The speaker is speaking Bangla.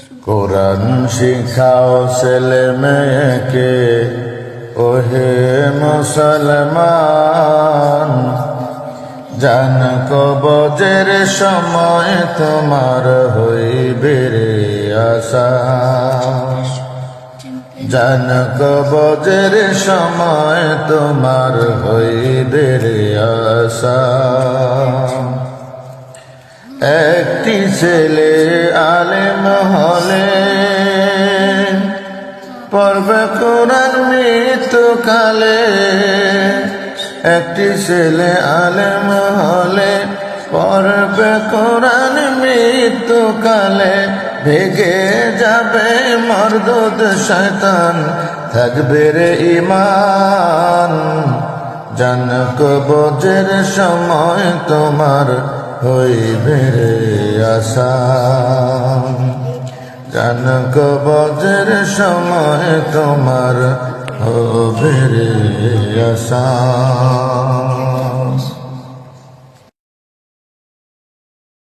কোরআন শিখাও ছেলে মেয়েকে, ওহে মুসলমান। জান কবজের সময় তোমার হইবে রে আসান। জান কবজের সময় তোমার হইবে রে আসান। একটি ছেলে আলেম হলে পড়বে কোরআন মৃত্যুকালে। একটি ছেলে আলেম হলে পড়বে কোরআন মৃত্যুকালে। ভেগে যাবে মরদুদ শয়তান, থাকবে রে ঈমান। জান কবজের সময় তোমার হইবে রে আসান। জান কবজের সময় তোমার হবে রে আসান।